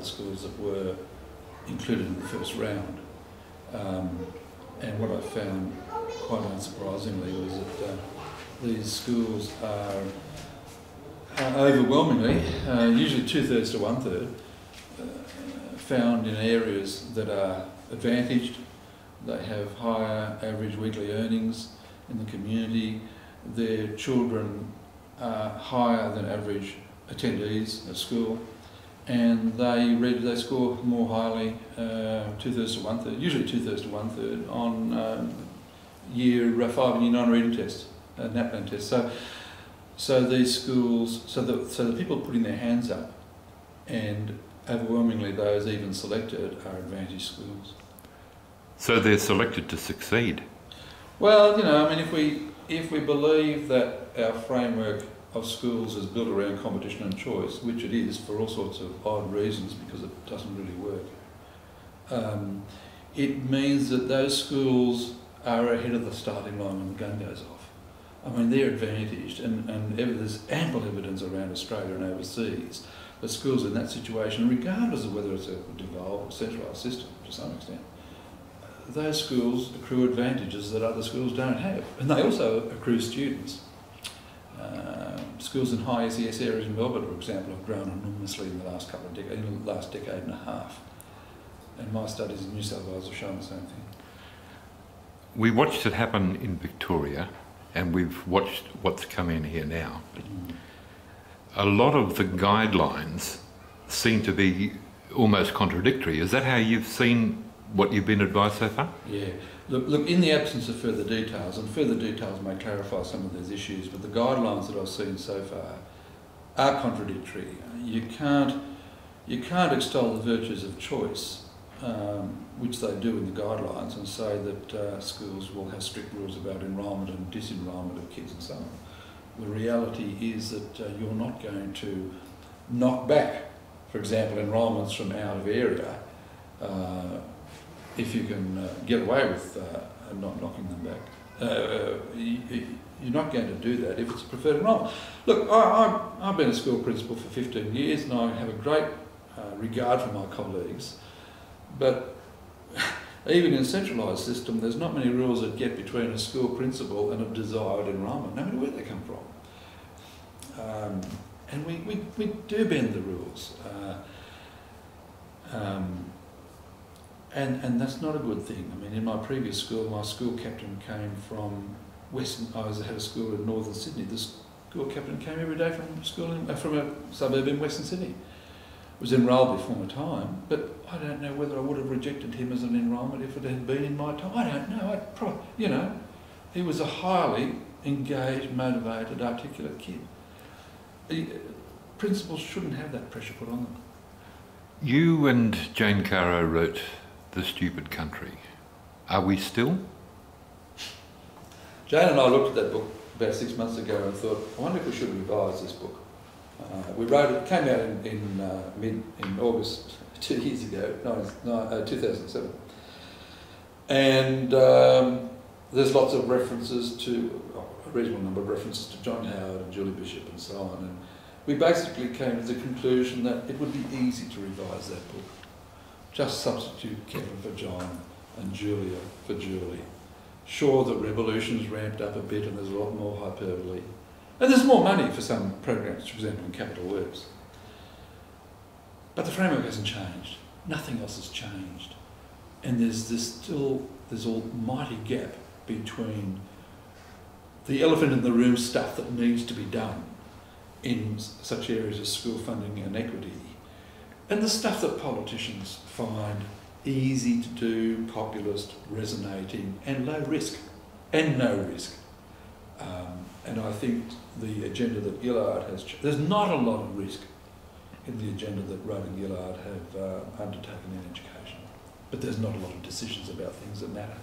the schools that were included in the first round. And what I found, quite unsurprisingly, was that these schools are overwhelmingly, usually 2/3 to 1/3, found in areas that are advantaged. They have higher average weekly earnings in the community. Their children are higher than average attendees at school, and they score more highly, 2/3 to 1/3, usually 2/3 to 1/3 on year 5 and year 9 reading tests, NAPLAN tests. So these schools, so the people putting their hands up, and overwhelmingly those even selected, are advantaged schools. So they're selected to succeed? Well, you know, I mean, if we believe that our framework of schools is built around competition and choice, which it is for all sorts of odd reasons because it doesn't really work, it means that those schools are ahead of the starting line when the gun goes off. I mean, they're advantaged, and there's ample evidence around Australia and overseas that schools in that situation, regardless of whether it's a devolved or centralised system to some extent, those schools accrue advantages that other schools don't have. And they also accrue students. Schools in high SES areas in Melbourne, for example, have grown enormously in the last decade and a half. And my studies in New South Wales have shown the same thing. We watched it happen in Victoria, and we've watched what's come in here now. A lot of the guidelines seem to be almost contradictory. Is that how you've seen what you've been advised so far? Yeah. Look, in the absence of further details, and further details may clarify some of these issues, but the guidelines that I've seen so far are contradictory. You can't extol the virtues of choice, which they do in the guidelines, and say that schools will have strict rules about enrolment and disenrolment of kids and so on. The reality is that you're not going to knock back, for example, enrolments from out of area if you can get away with not knocking them back. You're not going to do that if it's a preferred enrolment. Look, I've been a school principal for 15 years and I have a great regard for my colleagues, but even in a centralised system, there's not many rules that get between a school principal and a desired enrolment, no matter where they come from. And we do bend the rules. And that's not a good thing. I mean, in my previous school, my school captain came from I was head of school in northern Sydney. The school captain came every day from a suburb in Western Sydney. Was enrolled before my time, but I don't know whether I would have rejected him as an enrolment if it had been in my time. I don't know. He was a highly engaged, motivated, articulate kid. Principals shouldn't have that pressure put on them. You and Jane Caro wrote The Stupid Country. Are we still? Jane and I looked at that book about 6 months ago and thought, I wonder if we should revise this book. We wrote it, came out in August 2 years ago, 2007. And there's lots of references to, a reasonable number of references to John Howard and Julie Bishop and so on. And we basically came to the conclusion that it would be easy to revise that book. Just substitute Kevin for John and Julia for Julie. Sure, the revolution's ramped up a bit and there's a lot more hyperbole. And there's more money for some programs, for example, in capital works. But the framework hasn't changed. Nothing else has changed. And there's this almighty gap between the elephant in the room stuff that needs to be done in such areas as school funding and equity, and the stuff that politicians find easy to do, populist, resonating, and low risk, and no risk. And I think the agenda that Gillard has, there's not a lot of risk in the agenda that Rudd and Gillard have undertaken in education, but there's not a lot of decisions about things that matter.